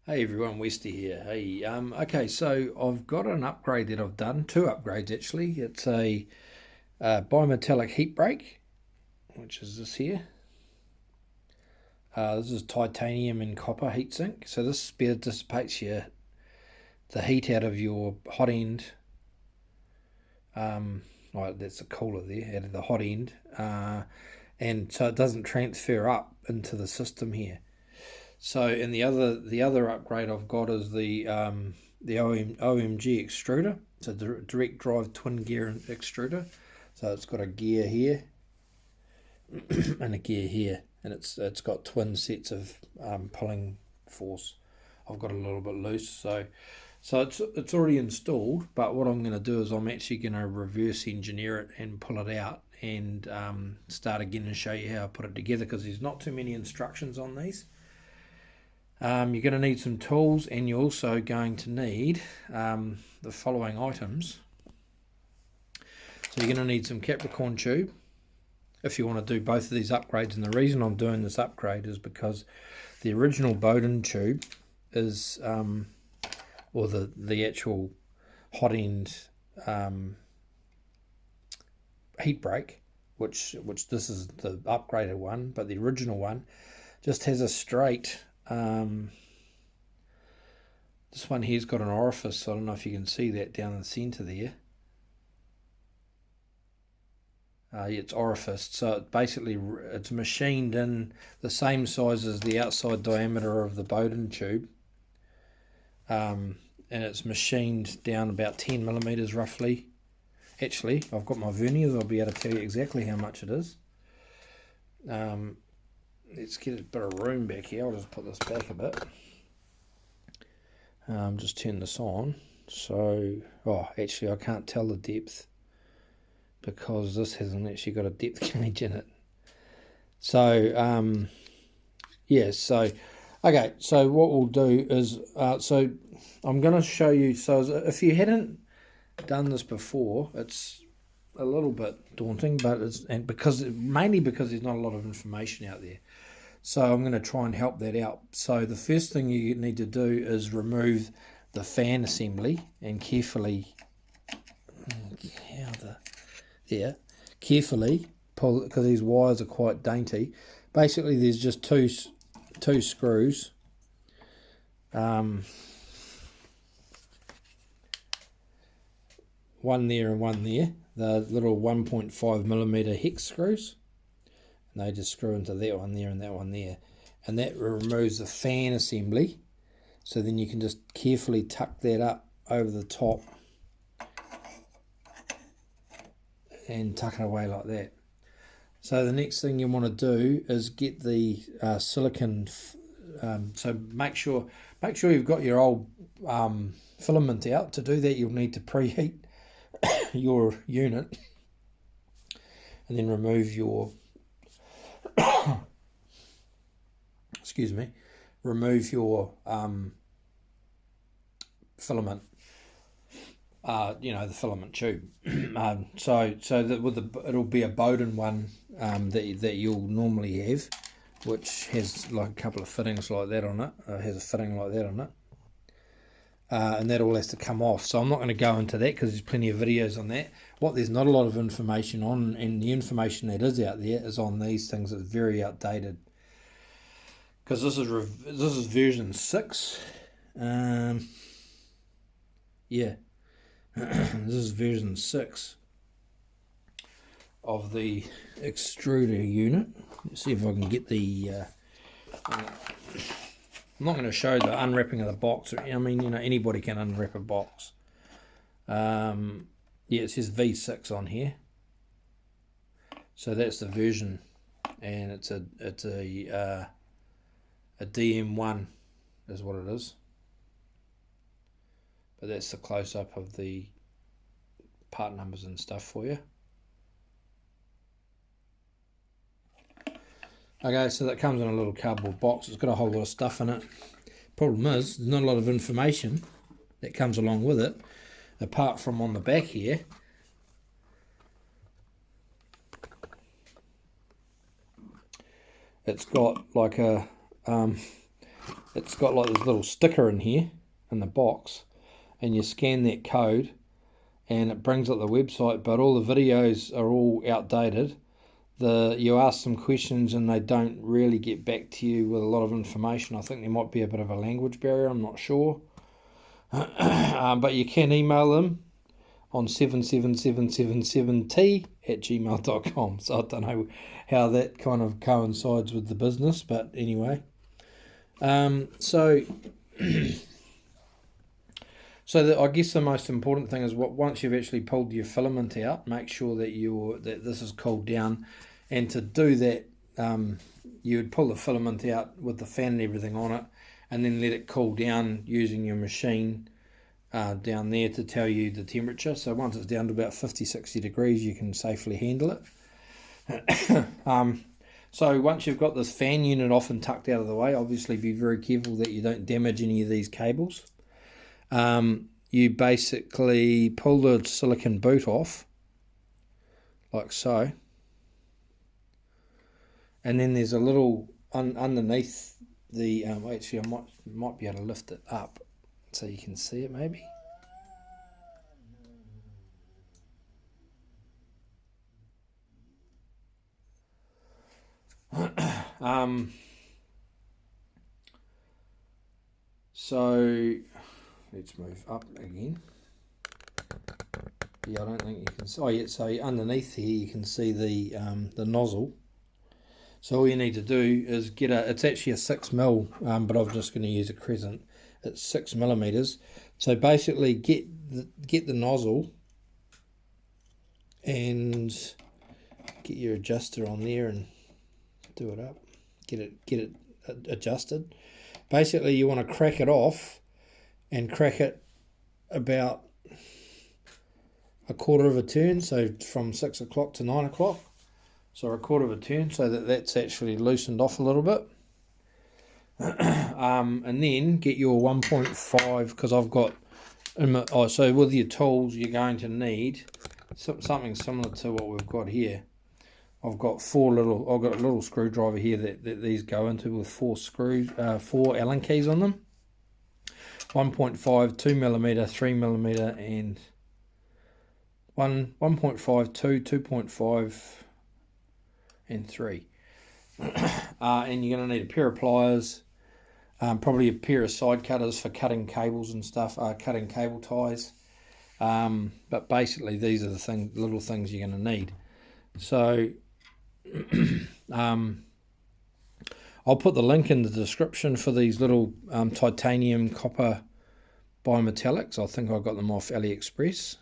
Hey everyone, Westy here. Hey, okay, so I've got an upgrade that I've done, two upgrades actually. It's a bi-metallic heat break, which is this here. This is titanium and copper heatsink. So this better dissipates the heat out of your hot end. Right, that's the cooler there, out of the hot end, and so it doesn't transfer up into the system here. So, and the other upgrade I've got is the OMG extruder. It's a direct drive twin gear extruder. So it's got a gear here and a gear here, and it's got twin sets of pulling force. I've got a little bit loose, so it's already installed. But what I'm going to do is I'm actually going to reverse engineer it and pull it out and start again and show you how I put it together, because there's not too many instructions on these. You're going to need some tools, and you're also going to need the following items. So you're going to need some Capricorn tube if you want to do both of these upgrades. And the reason I'm doing this upgrade is because the original Bowden tube is, or the actual hot end heat break, which this is the upgraded one, but the original one just has a straight. This one here's got an orifice, so I don't know if you can see that down the center there. It's orifaced, so basically it's machined in the same size as the outside diameter of the Bowden tube, and it's machined down about 10 millimeters roughly. Actually, I've got my verniers, I'll be able to tell you exactly how much it is. Let's get a bit of room back here. I'll just put this back a bit. Just turn this on. So, actually I can't tell the depth because this hasn't actually got a depth gauge in it. So, okay, so what we'll do is, so I'm going to show you, so if you hadn't done this before, it's a little bit daunting, but mainly because there's not a lot of information out there. So I'm going to try and help that out. So the first thing you need to do is remove the fan assembly and carefully pull it, because these wires are quite dainty. Basically, there's just two screws. One there and one there. The little 1.5 millimeter hex screws. And they just screw into that one there and that one there. And that removes the fan assembly. So then you can just carefully tuck that up over the top and tuck it away like that. So the next thing you want to do is get the silicon. So make sure you've got your old filament out. To do that, you'll need to preheat your unit and then remove your remove your filament, the filament tube. So that it'll be a Bowden one that you'll normally have, which has like a couple of fittings like that on it. Has a fitting like that on it. And that all has to come off. So I'm not going to go into that because there's plenty of videos on that. What there's not a lot of information on, and the information that is out there is on these things that's very outdated. Because this is version 6. This is version 6 of the extruder unit. Let's see if I can get the. I'm not going to show the unwrapping of the box. I mean, anybody can unwrap a box. It says V6 on here. So that's the version, and it's a DM1 is what it is. But that's the close-up of the part numbers and stuff for you. Okay, so that comes in a little cardboard box. It's got a whole lot of stuff in it. Problem is, there's not a lot of information that comes along with it, apart from on the back here. It's got like a it's got like this little sticker in here in the box, and you scan that code and it brings up the website, but all the videos are all outdated. You ask them questions and they don't really get back to you with a lot of information. I think there might be a bit of a language barrier, I'm not sure. But you can email them on 77777t@gmail.com. So I don't know how that kind of coincides with the business, but anyway. So I guess the most important thing is once you've actually pulled your filament out, make sure that this is cooled down. And to do that, you would pull the filament out with the fan and everything on it, and then let it cool down using your machine down there to tell you the temperature. So once it's down to about 50-60 degrees, you can safely handle it. So once you've got this fan unit off and tucked out of the way, obviously be very careful that you don't damage any of these cables. You basically pull the silicon boot off, like so. And then there's a little, underneath the, actually I might be able to lift it up so you can see it maybe. So let's move up again. Yeah, I don't think you can see. Oh yeah, so underneath here you can see the nozzle. So all you need to do is it's actually a 6mm, but I'm just going to use a crescent. It's 6mm. So basically get the nozzle and get your adjuster on there and do it up. Get it adjusted. Basically you want to crack it off and crack it about a quarter of a turn, so from 6 o'clock to 9 o'clock. So a quarter of a turn, so that's actually loosened off a little bit. And then get your 1.5, because I've got, so with your tools you're going to need something similar to what we've got here. I've got a little screwdriver here that these go into with 4 Allen keys on them. 1.5, 2mm, 3mm, and 1.5, 2, 2.5, and 3. And you're going to need a pair of pliers, probably a pair of side cutters for cutting cables and stuff, cutting cable ties. But basically these are the little things you're going to need. So I'll put the link in the description for these little titanium copper BI-METALICs. I think I got them off AliExpress.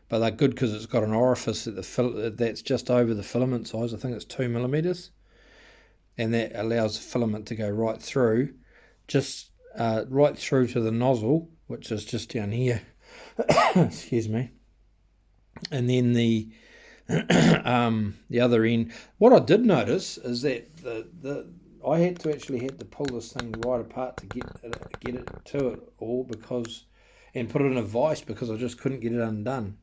But they're good because it's got an orifice that's just over the filament size. I think it's 2mm, and that allows the filament to go right through, right through to the nozzle, which is just down here. Excuse me. And then the other end. What I did notice is that I had to pull this thing right apart to get it to it all, and put it in a vise, because I just couldn't get it undone.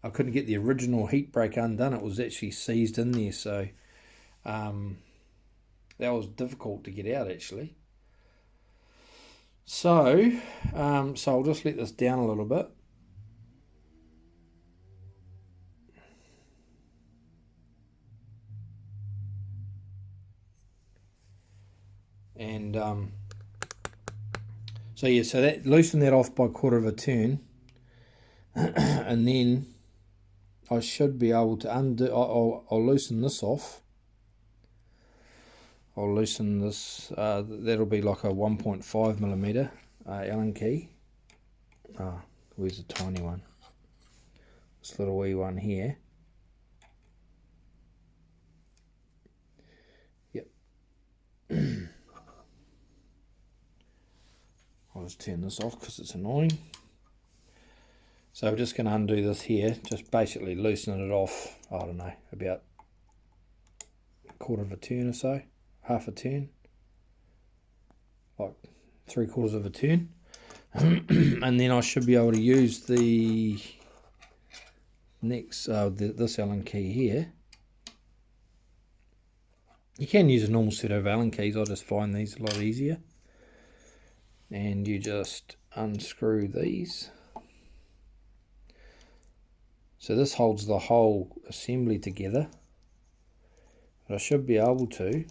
I couldn't get the original heat break undone. It was actually seized in there, so that was difficult to get out actually. So I'll just let this down a little bit. And so that loosen that off by a quarter of a turn, and then I should be able to undo. I'll loosen this off. I'll loosen this. That'll be like a 1.5mm Allen key. Where's the tiny one? This little wee one here. Yep. I'll just turn this off because it's annoying. So we're just going to undo this here, just basically loosening it off, I don't know, about a quarter of a turn or so, half a turn, like 3/4 of a turn. And then I should be able to use the next, this Allen key here, You can use a normal set of Allen keys. I just find these a lot easier. And you just unscrew these. So this holds the whole assembly together. But I should be able to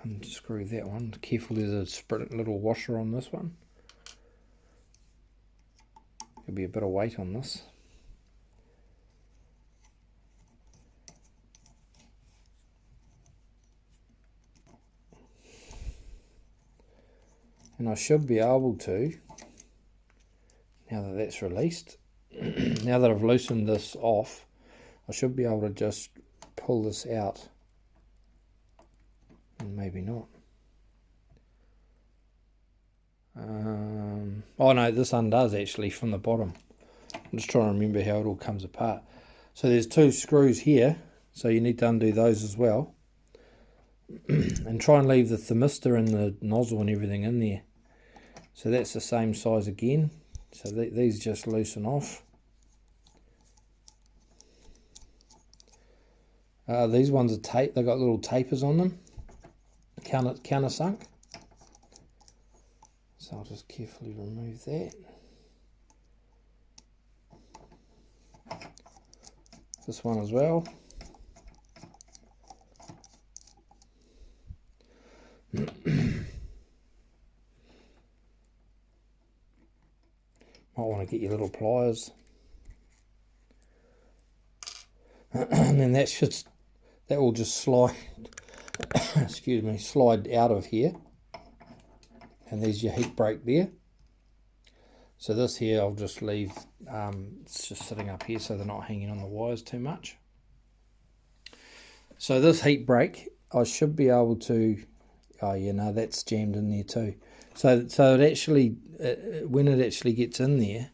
unscrew that one. Careful, there's a little washer on this one. There'll be a bit of weight on this. And I should be able to, now that that's released, now that I've loosened this off, I should be able to just pull this out. And maybe not. Oh no, this undoes actually from the bottom. I'm just trying to remember how it all comes apart. So there's two screws here, so you need to undo those as well. And try and leave the thermistor and the nozzle and everything in there. So that's the same size again. So these just loosen off. These ones are tape. They've got little tapers on them. Countersunk. So I'll just carefully remove that. This one as well. Might want to get your little pliers. And then that will just slide, excuse me, slide out of here. And there's your heat break there. So this here I'll just leave, it's just sitting up here so they're not hanging on the wires too much. So this heat break, I should be able to, oh yeah, no, that's jammed in there too. So it actually, when it actually gets in there,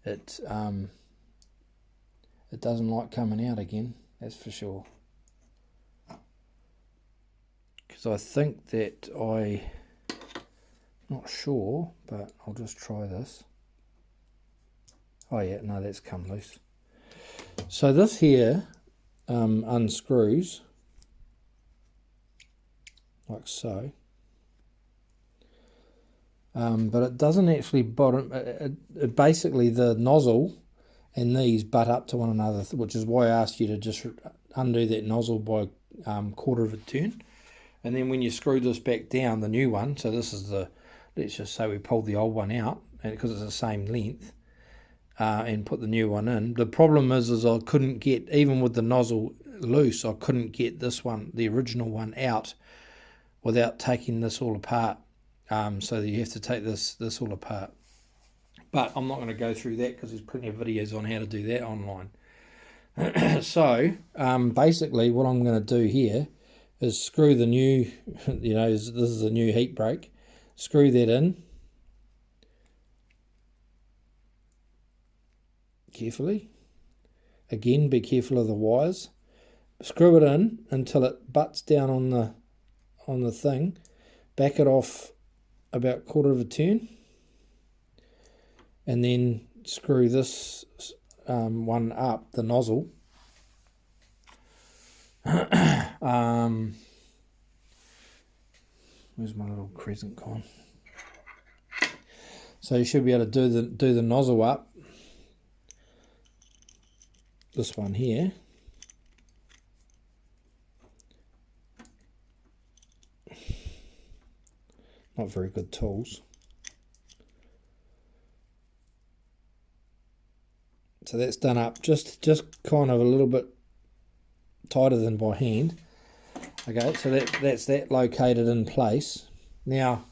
it doesn't like coming out again, that's for sure. Because I think that not sure, but I'll just try this. Oh yeah, no, that's come loose. So this here unscrews like so. But it doesn't actually bottom. It basically, the nozzle and these butt up to one another, which is why I asked you to just undo that nozzle by quarter of a turn. And then when you screw this back down, the new one, so this is the, let's just say we pulled the old one out, and because it's the same length, and put the new one in. The problem is I couldn't get, even with the nozzle loose, I couldn't get this one, the original one, out without taking this all apart. So you have to take this all apart. But I'm not going to go through that because there's plenty of videos on how to do that online. So basically what I'm going to do here is screw the new, this is a new heat break. Screw that in carefully. Again, be careful of the wires. Screw it in until it butts down on the thing. Back it off about quarter of a turn, and then screw this one up, the nozzle. Where's my little crescent gone? So you should be able to do the nozzle up. This one here. Not very good tools. So that's done up just kind of a little bit tighter than by hand. Okay, so that's that located in place. Now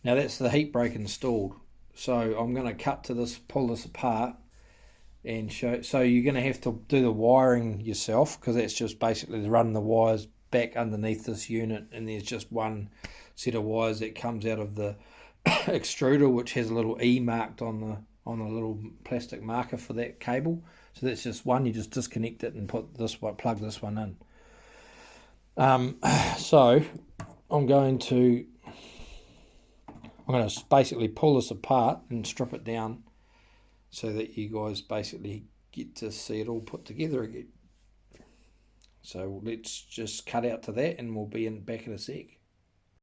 that's the heat break installed. So I'm going to cut to this, pull this apart and show. So you're going to have to do the wiring yourself, because that's just basically to run the wires back underneath this unit, and there's just one set of wires that comes out of the extruder, which has a little E marked on the little plastic marker for that cable. So that's just one. You just disconnect it and put this one, plug this one in. So I'm going to basically pull this apart and strip it down so that you guys basically get to see it all put together again. So let's just cut out to that and we'll be back in a sec.